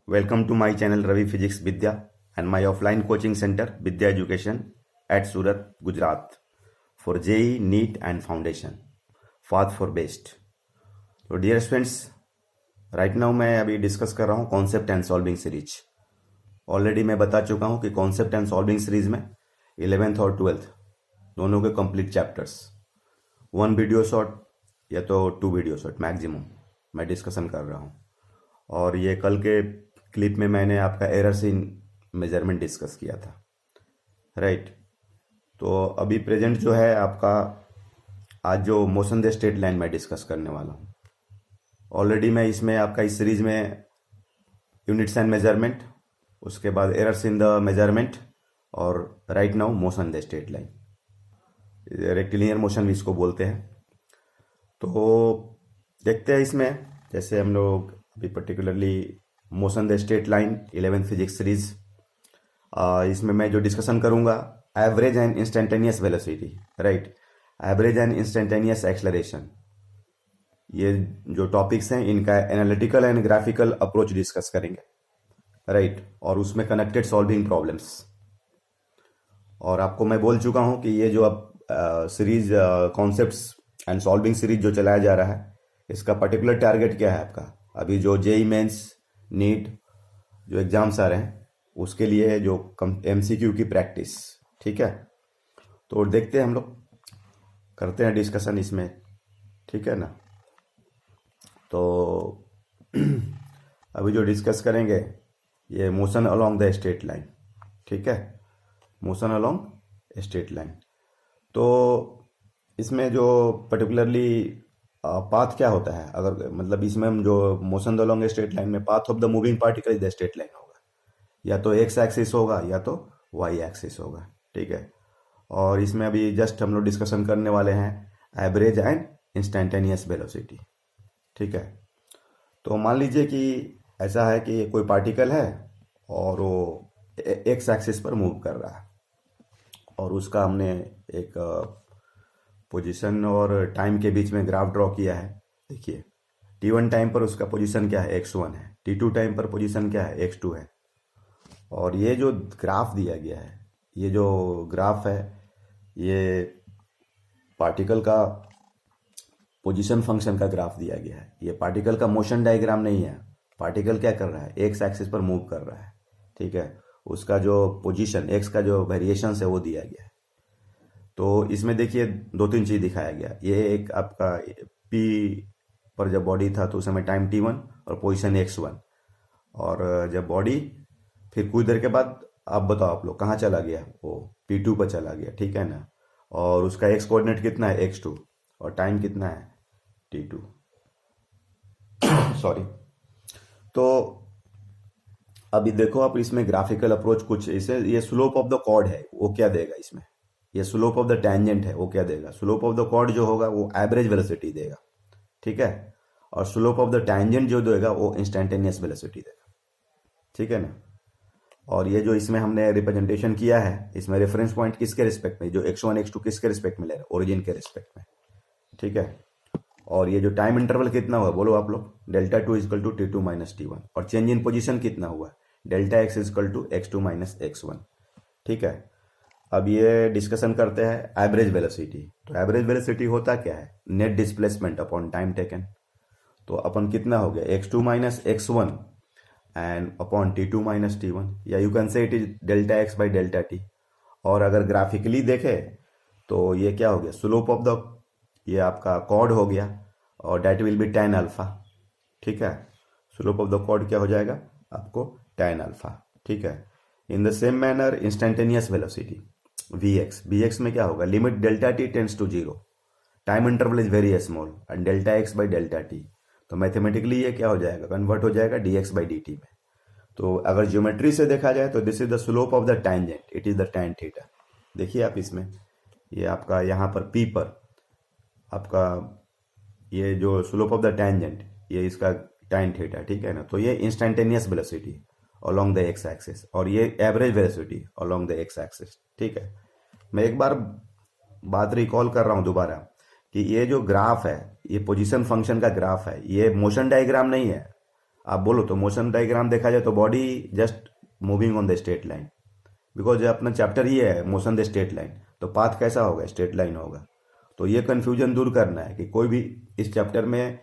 Welcome to my channel Ravi Physics Vidya and my offline coaching center Vidya Education at Surat, Gujarat for JEE, NEET and Foundation. Path for Best. तो dear students, right now मैं अभी discuss कर रहा हूँ concept and solving series. Already मैं बता चुका हूँ कि कॉन्सेप्ट एंड सॉल्विंग सीरीज में 11th और 12th दोनों के कंप्लीट चैप्टर्स 1 वीडियो शॉर्ट या तो 2 वीडियो शॉर्ट मैक्सिमम मैं डिस्कशन कर रहा हूँ। और ये कल के क्लिप में मैंने आपका एरर्स इन मेजरमेंट डिस्कस किया था, राइट। तो अभी प्रेजेंट जो है आपका आज जो मोशन द स्ट्रेट लाइन में डिस्कस करने वाला हूँ। ऑलरेडी मैं इसमें आपका इस सीरीज में यूनिट्स एंड मेजरमेंट, उसके बाद एरर्स इन द मेजरमेंट और right now motion the straight line, rectilinear motion भी इसको बोलते हैं। तो देखते हैं इसमें, जैसे हम लोग अभी particularly motion the straight line 11th physics series, इसमें मैं जो डिस्कशन करूंगा average and instantaneous velocity, right, average and instantaneous acceleration, ये जो टॉपिक्स हैं इनका analytical and graphical approach discuss करेंगे, राइट। और उसमें कनेक्टेड सॉल्विंग प्रॉब्लम्स। और आपको मैं बोल चुका हूं कि ये जो अब series concepts and solving series जो चलाया जा रहा है, इसका पर्टिकुलर टारगेट क्या है आपका, अभी जो जेई मेंस नीट जो एग्जाम्स आ रहे हैं उसके लिए जो एमसीक्यू की प्रैक्टिस, ठीक है। तो देखते हैं, हम लोग करते हैं डिस्कशन इसमें, ठीक है ना। तो अभी जो डिस्कस करेंगे ये motion along the straight line, ठीक है, मोशन अलोंग स्ट्रेट लाइन। तो इसमें जो पर्टिकुलरली पाथ क्या होता है, अगर मतलब इसमें हम जो मोशन अलोंग स्ट्रेट लाइन में path of the moving particle is the straight line होगा, या तो एक्स एक्सिस होगा या तो वाई एक्सिस होगा, ठीक है। और इसमें अभी जस्ट हम लोग डिस्कशन करने वाले हैं एवरेज एंड इंस्टेंटेनियस वेलोसिटी, ठीक है। तो मान लीजिए कि ऐसा है कि कोई पार्टिकल है और वो एक्स एक्सिस पर मूव कर रहा है, और उसका हमने एक पोजीशन और टाइम के बीच में ग्राफ ड्रॉ किया है। देखिए t1 टाइम पर उसका पोजीशन क्या है, x1 है, t2 टाइम पर पोजीशन क्या है, x2 है। और ये जो ग्राफ दिया गया है, ये जो ग्राफ है, ये पार्टिकल का पोजीशन फंक्शन का ग्राफ दिया गया है। ये पार्टिकल का मोशन डायग्राम नहीं है। पार्टिकल क्या कर रहा है, एक्स एक्सिस पर मूव कर रहा है, ठीक है। उसका जो पोजीशन एक्स का जो वेरिएशन है वो दिया गया है। तो इसमें देखिए 2-3 चीज दिखाया गया। ये एक आपका पी पर जब बॉडी था तो उस समय टाइम t1 और पोजीशन x1, और जब बॉडी फिर कुछ देर के बाद आप बताओ आप लोग कहाँ चला गया, वो p2 पर चला गया, ठीक है ना। और उसका x कोऑर्डिनेट कितना है, x2, और टाइम कितना है, t2 सॉरी। तो अभी देखो आप इसमें ग्राफिकल अप्रोच कुछ इसे, ये स्लोप ऑफ द कॉर्ड है वो क्या देगा इसमें, ये स्लोप ऑफ द टेंजेंट है वो क्या देगा, स्लोप ऑफ द कॉर्ड जो होगा वो एवरेज वेलोसिटी देगा, ठीक है। और स्लोप ऑफ द टेंजेंट जो देगा वो इंस्टेंटेनियस वेलोसिटी देगा, ठीक है ना। और ये जो इसमें हमने रिप्रेजेंटेशन किया है, इसमें रेफरेंस पॉइंट किसके रिस्पेक्ट में, जो x1 x2 किसके रिस्पेक्ट में ले रहा है, ओरिजिन के रिस्पेक्ट में, ठीक है। और ये जो टाइम इंटरवल कितना हुआ बोलो आप लोग, Δ2 is equal to t2 minus t1, और चेंज इन पोजीशन कितना हुआ, Δx is equal to x2 minus x1, ठीक है। अब ये डिस्कशन करते हैं एवरेज वेलोसिटी। तो एवरेज वेलोसिटी होता क्या है, net displacement upon time taken. तो अपन कितना हो गया, x2 minus x1 and upon t2 minus t1, या you can say it is Δx by Δt। और अगर ग्राफिकली देखे तो ये क्या हो गया, स्लोप ऑफ द, ये आपका कॉर्ड हो गया, और that will be tan alpha, ठीक है। स्लोप ऑफ द कॉर्ड क्या हो जाएगा आपको, tan अल्फा, ठीक है। In the same manner instantaneous velocity vx में क्या होगा, limit Δt tends to 0, time interval is very small, and Δx by Δt। तो मैथमेटिकली ये क्या हो जाएगा, कन्वर्ट हो जाएगा dx बाई dt में। तो अगर ज्योमेट्री से देखा जाए तो this is the slope of the tangent, it is the tan theta. देखिए आप इसमें, ये आपका यहाँ पर p पर आपका ये जो स्लोप ऑफ द टेंजेंट, ये इसका tan थीटा, ठीक है ना। तो ये instantaneous velocity along the x axis, और ये average velocity along the x axis, ठीक है। मैं एक बार बात रिकॉल कर रहा हूं दोबारा कि ये जो ग्राफ है, ये पोजीशन फंक्शन का ग्राफ है, ये मोशन डायग्राम नहीं है। आप बोलो तो मोशन डायग्राम देखा जाए तो body just moving on the straight line, because अपना चैप्टर ही है मोशन द स्ट्रेट लाइन, तो पाथ कैसा होगा, स्ट्रेट लाइन होगा। तो ये कन्फ्यूजन दूर करना है कि कोई भी इस चैप्टर में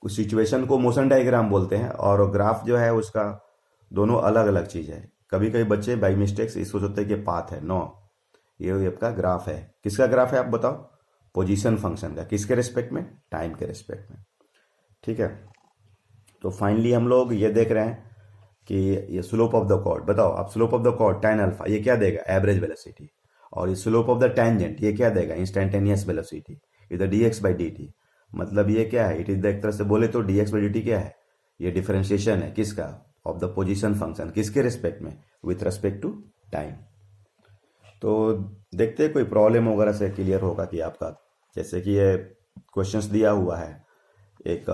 उस सिचुएशन को मोशन डायग्राम बोलते हैं और ग्राफ जो है उसका दोनों अलग अलग चीज़ है। कभी कभी बच्चे बाई मिस्टेक्स इसको सोचते हैं कि पाथ है, नो, ये आपका ग्राफ है। किसका ग्राफ है आप बताओ? पोजीशन फंक्शन का। किसके रिस्पेक्ट में? टाइम के रिस्पेक्ट में। ठीक है, तो फाइनली हम लोग ये देख रहे हैं कि ये स्लोप ऑफ द कॉर्ड, बताओ आप, slope of the chord tan alpha ये क्या देगा? Average velocity. और ये स्लोप ऑफ द टेंजेंट ये क्या देगा? Instantaneous velocity. इधर dx बाई dt, मतलब ये क्या है? इट इज एक तरह से बोले तो dx बाई dt क्या है? ये डिफरेंशिएशन है किसका? Of the position function. किसके रिस्पेक्ट में? With respect to time. तो देखते हैं कोई प्रॉब्लम वगैरह से क्लियर होगा कि आपका, जैसे कि ये क्वेश्चंस दिया हुआ है, एक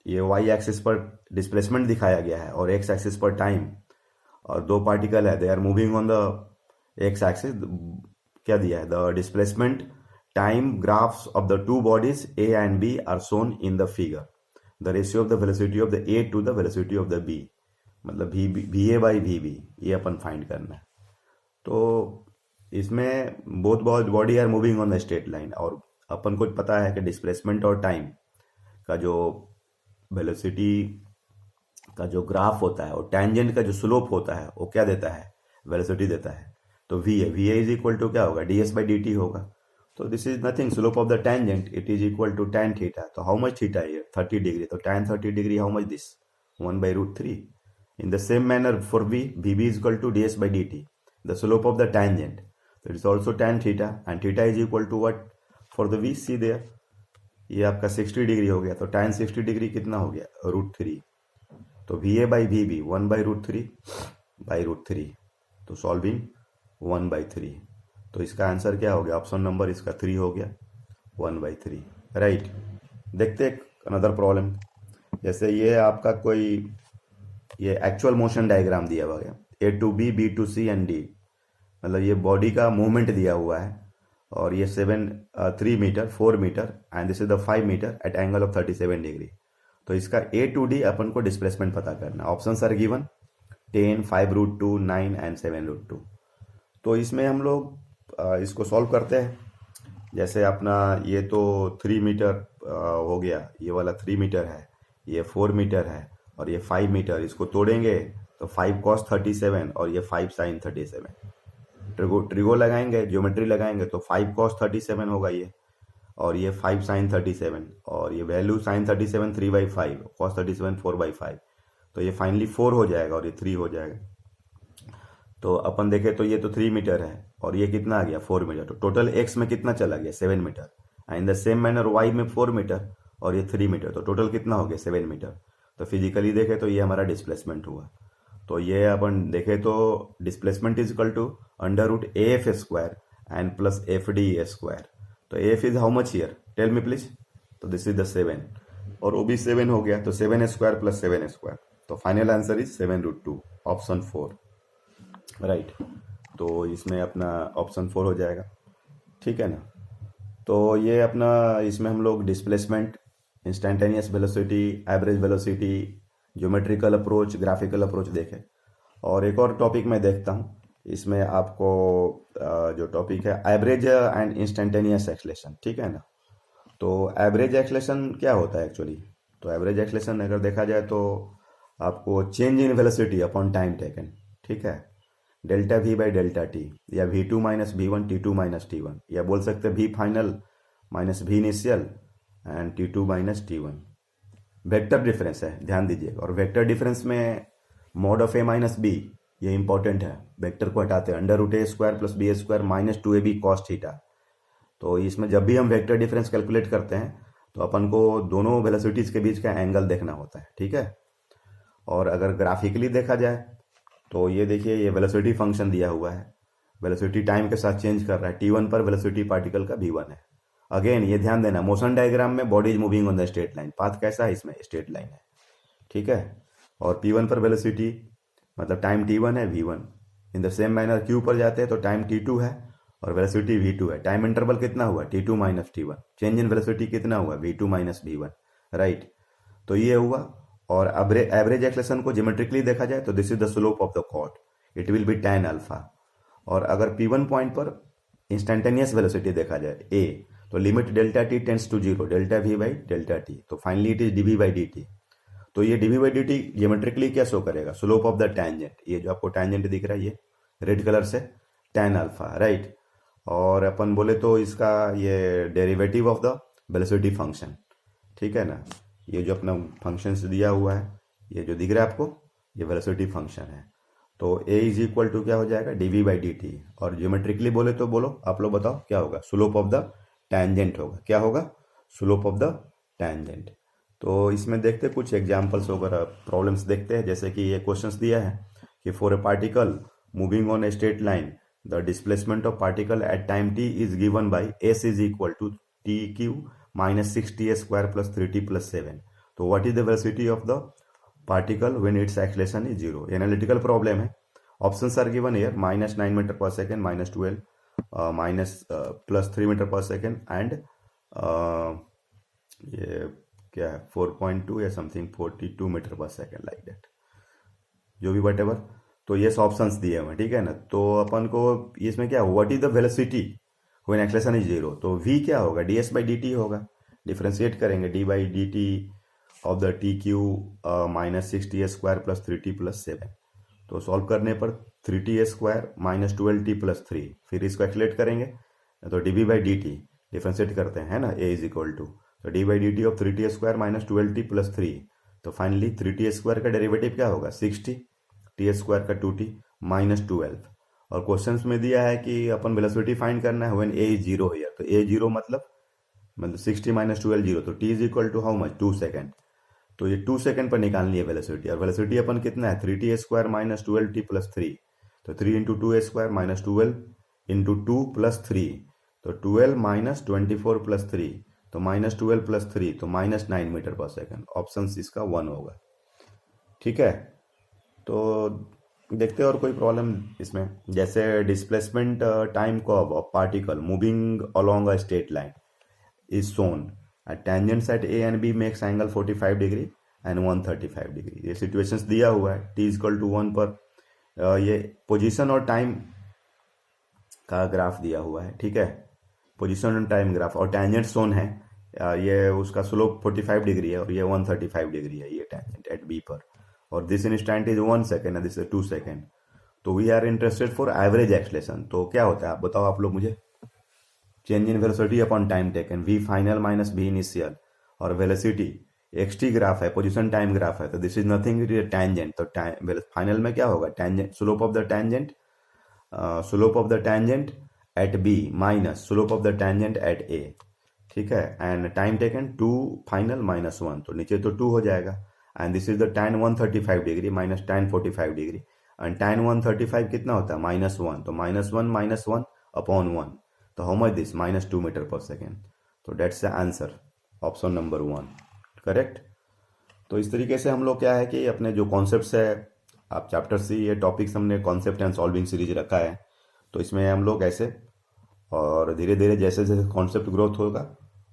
ये वाई एक्सिस पर डिस्प्लेसमेंट दिखाया गया है और एक्स एक्सिस पर टाइम, और दो पार्टिकल है, they are moving on the x axis. क्या दिया है? The displacement time graphs of the two bodies A and B are shown in the figure. The ratio of the velocity of the A to the velocity of the B, मतलब V A by we B, ये अपन find करना है। तो इसमें both body are moving on the straight line, और अपन को पता है कि डिस्प्लेसमेंट और टाइम का जो वेलोसिटी का जो ग्राफ होता है और टेंजेंट का जो स्लोप होता है वो क्या देता है? वेलोसिटी देता है। तो v a is equal to क्या होगा? ds बाई dt होगा। तो this is nothing, slope of the tangent it is equal to tan theta. तो हाउ मच थीटा है? 30 डिग्री। तो tan 30 degree how much? This 1/√3। In the same manner for v is equal to ds by dt, the slope of the tangent, so it is also tan theta, and theta is equal to what for the v? see there, ये आपका 60 degree हो गया। तो tan 60 degree कितना हो गया? √3। तो v A by we b 1/√3 तो सॉल्विंग 1/3। तो इसका आंसर क्या हो गया? ऑप्शन नंबर इसका 3 हो गया, 1/3, राइट। देखते एक अनदर प्रॉब्लम, जैसे ये आपका कोई ये एक्चुअल मोशन डायग्राम दिया हुआ है, A to B, B to C and D, मतलब ये बॉडी का मूवमेंट दिया हुआ है, और ये 3 metre, 4 metre and this is the 5 metre at angle of 37 degree. तो इसका ए टू डी अपन को डिस्प्लेसमेंट पता करना। Options are given 10, 5√2, 9 and 7√2। तो इसमें हम लोग इसको सॉल्व करते हैं। जैसे अपना ये तो 3 मीटर हो गया, ये वाला 3 मीटर है, ये 4 मीटर है और ये 5 मीटर। इसको तोड़ेंगे तो 5 cos 37 और ये 5 sin 37। ट्रिगो लगाएंगे, ज्योमेट्री लगाएंगे तो 5 cos 37 होगा ये, और ये 5 sin 37, और ये वैल्यू sin 37 3/5, cos 37 4/5। तो ये फाइनली 4 हो जाएगा और ये 3 हो जाएगा। तो अपन देखें तो ये तो 3 मीटर है और ये कितना आ गया? 4 मीटर। तो टोटल एक्स में कितना चला गया? 7 metre. In the same manner y में 4 मीटर और ये 3 मीटर, तो टोटल कितना हो गया? 7 मीटर। तो फिजिकली देखें तो ये हमारा डिस्प्लेसमेंट हुआ। तो ये अपन देखें तो displacement is equal to √AF² and plus FD² तो AF is how much here? Tell me please. तो दिस इज द 7 और वो भी 7 हो गया, तो 7² प्लस 7²। तो final answer is 7√2, option 4, right. तो इसमें अपना ऑप्शन 4 हो जाएगा, ठीक है ना। तो ये अपना इसमें हम लोग displacement, instantaneous velocity, average velocity, geometrical approach, graphical approach देखे। और एक और टॉपिक मैं देखता हूँ इसमें आपको, जो टॉपिक है एवरेज एंड इंस्टेंटेनियस एक्सलेशन, ठीक है ना। तो एवरेज एक्सलेशन क्या होता है एक्चुअली? तो एवरेज एक्सलेशन अगर देखा जाए तो आपको change in velocity upon time taken, ठीक है, delta we by delta T, या v2 minus v1 t2 minus t1, या बोल सकते हैं v final minus v initial and t2 minus t1। Vector difference है, ध्यान दीजिएगा। और वेक्टर डिफरेंस में mod of a minus b ये इंपॉर्टेंट है। वेक्टर को हटाते हैं, √a² plus b² minus 2ab cos theta. तो इसमें जब भी हम वेक्टर डिफरेंस कैलकुलेट करते हैं तो अपन को दोनों वेलोसिटीज के बीच का एंगल देखना होता है, ठीक है। और अगर ग्राफिकली देखा जाए तो ये देखिए, ये वेलोसिटी फंक्शन दिया हुआ है, वेलोसिटी टाइम के साथ चेंज कर रहा है। t1 पर वेलोसिटी पार्टिकल का v1 है। अगेन ये ध्यान देना, मोशन डायग्राम में body is moving on the straight line, path कैसा है इसमें? स्ट्रेट लाइन है, ठीक है। और p1 पर वेलोसिटी मतलब टाइम t1 है, v1। In the same manner q पर जाते हैं तो टाइम t2 है और वेलोसिटी v2 है। टाइम इंटरवल कितना हुआ? t2 minus t1। Change in velocity कितना हुआ? v2 minus v1, right. तो ये हुआ। और एवरेज एक्सलेशन को ज्योमेट्रिकली देखा जाए तो this is the slope of the chord, it will be tan alpha. और अगर P1 पॉइंट पर इंस्टेंटेनियस वेलोसिटी देखा जाए a, तो limit delta T tends to zero, delta v by delta T, तो finally it is dv by dt। तो ये dv by dt geometrically क्या शो करेगा, स्लोप ऑफ द टैंजेंट, ये जो आपको टैंजेंट दिख रहा है ये रेड कलर से tan अल्फा, राइट। और अपन बोले तो इसका ये derivative of the velocity function, ठीक है ना, ये जो अपना फंक्शन दिया हुआ है, ये जो दिख रहा है आपको, ये वेलोसिटी फंक्शन है। तो a इज इक्वल टू क्या हो जाएगा, dv बाई dt। और ज्योमेट्रिकली बोले तो बोलो आप लोग बताओ क्या होगा, स्लोप ऑफ द टैंजेंट होगा, क्या होगा, स्लोप ऑफ द टैंजेंट। तो इसमें देखते कुछ एग्जांपल्स वगैरह प्रॉब्लम्स देखते हैं। जैसे कि ये क्वेश्चंस दिया है कि for a particle moving on a straight line the displacement of particle at time t is given by s is equal to T cube minus 6t square plus 3t plus 7। तो what is the velocity of the particle when its acceleration is zero. Analytical problem है। Options are given here, minus 9 metre per second, minus 12, minus plus 3 metre per second and ये क्या है 4.2 या something 42 metre per second, like that, जो भी what ever. तो ये options दिए हुए हैं, ठीक है ना। तो अपन को इसमें क्या, what is the velocity when acceleration is zero, तो v क्या होगा, ds बाई dt होगा। डिफ्रेंशिएट करेंगे d by dt of the T cube minus 6t square plus 3t plus 7। तो सॉल्व करने पर 3t square minus 12t plus 3, फिर इसको एक्सलेट करेंगे तो dv बाई dt डिफ्रेंशिएट करते हैं, है ना, a इज इक्वल टू, तो d by dt of 3t square minus 12t plus 3। तो फाइनली 3t स्क्वायर का डेरिवेटिव क्या होगा, 60, t स्क्वायर का 2t माइनस 12। और क्वेश्चंस में दिया है कि अपन वेलोसिटी फाइंड करना है व्हेन a इज जीरो है, तो a जीरो मतलब 60 माइनस 12 जीरो, तो t is equal to how much, 2 second. तो ये 2 सेकेंड पर निकालनी है वेलोसिटी, और वेलोसिटी अपन कितना है 3t square minus 12t plus 3, तो 3 into 2 square minus 12 into 2 plus 3, तो 12 माइनस 24 प्लस 3, तो माइनस 12 प्लस 3, तो minus 9 metre per second. Option इसका 1 होगा, ठीक है। तो देखते हैं और कोई प्रॉब्लम इसमें, जैसे displacement time curve of particle moving along a straight line is shown at tangents at a and b makes angle 45 degree and 135 degree। ये situations दिया हुआ है, t इक्वल टू 1 पर ये पोजीशन और टाइम का ग्राफ दिया हुआ है, ठीक है, पोजीशन और टाइम ग्राफ, और टेंजेंट शोन है, ये उसका स्लोप 45 डिग्री है और ये 135 डिग्री है, ये टेंजेंट एट बी पर, और this instant is 1 second and this is 2 second. तो we are interested for average acceleration. तो क्या होता है आप बताओ आप लोग मुझे, change in velocity upon time taken, v final minus v initial, और वेलोसिटी xt ग्राफ है, पोजीशन टाइम ग्राफ है, तो दिस इज नथिंग टैंजेंट। तो फाइनल में क्या होगा, tangent slope of the tangent, slope of the tangent eight b minus slope of the tangent at a, ठीक है, and time taken 2 final minus 1, तो नीचे तो 2 हो जाएगा, and this is the tan 135 degree minus tan 45 degree, and tan 135 कितना होता है माइनस 1, तो माइनस वन अपॉन 1, तो how much this, minus 2 metre per second. तो that's the answer, option number 1 correct. तो इस तरीके से हम लोग क्या है कि अपने जो कॉन्सेप्ट्स है, आप चैप्टर से ये टॉपिक्स हमने कॉन्सेप्ट एंड सॉल्विंग सीरीज रखा है, तो इसमें हम लोग ऐसे, और धीरे धीरे जैसे जैसे कॉन्सेप्ट ग्रोथ होगा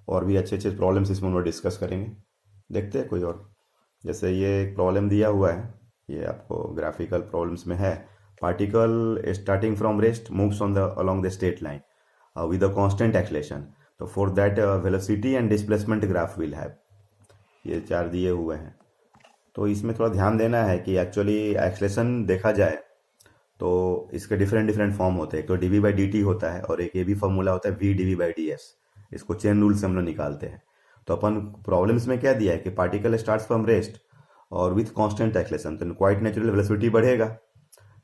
और भी अच्छे अच्छे प्रॉब्लम्स इसमें हम लोग डिस्कस करेंगे। देखते हैं कोई और, जैसे ये एक प्रॉब्लम दिया हुआ है, ये आपको ग्राफिकल प्रॉब्लम्स में है, particle starting from rest moves on the along the straight line with a constant acceleration, तो for that velocity and displacement graph will have, ये 4 दिए हुए हैं। तो इसमें थोड़ा ध्यान देना है कि एक्चुअली एक्सलेशन देखा जाए तो इसके डिफरेंट फॉर्म होते हैं, एक तो dv बाई dt होता है और एक ये भी फॉर्मूला होता है v dv बाई ds, इसको चेन रूल से हम लोग निकालते हैं। तो अपन प्रॉब्लम्स में क्या दिया है कि पार्टिकल स्टार्ट्स फ्रॉम रेस्ट और विथ कांस्टेंट एक्सलेशन, तो क्वाइट नेचुरल वेलोसिटी बढ़ेगा,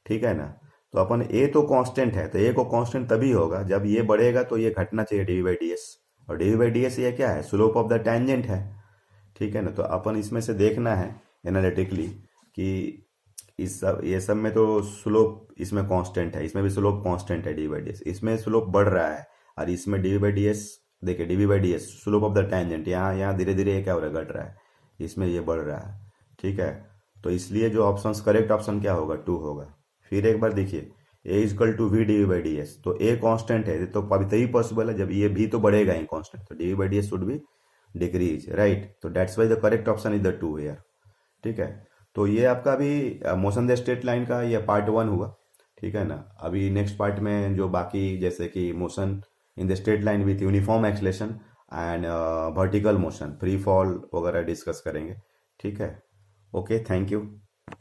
ठीक है ना। तो अपन a तो कांस्टेंट है, तो a को कांस्टेंट तभी होगा जब ये बढ़ेगा, तो ये घटना चाहिए dv बाई ds, और dv बाई ds ये क्या है, स्लोप ऑफ द टैंजेंट है, ठीक है ना। तो अपन इसमें से देखना है एनालिटिकली कि इस सब ये सब में तो स्लोप इसमें कांस्टेंट है, इसमें भी स्लोप कांस्टेंट है dv बाई ds, इसमें स्लोप बढ़ रहा है, और इसमें dv बाई ds देखिए, dv by ds slope of the tangent, यहाँ धीरे धीरे ये क्या हो रहा है, घट रहा है, इसमें ये बढ़ रहा है, ठीक है। तो इसलिए जो ऑप्शन करेक्ट ऑप्शन क्या होगा, 2 होगा। फिर एक बार देखिए, a is equal to v d by D s, तो a कांस्टेंट है, तो अभी तभी पॉसिबल है जब ये भी तो बढ़ेगा ही कांस्टेंट, तो D by D S should be decrease, right. तो that's why the correct option is the 2 here, ठीक है। तो ये आपका अभी मोशन द स्ट्रेट लाइन का ये पार्ट 1 हुआ। ठीक है ना। अभी नेक्स्ट पार्ट में जो बाकी जैसे कि motion in the straight line with uniform acceleration and vertical motion free fall वगैरह डिस्कस करेंगे। ठीक है। Okay, thank you.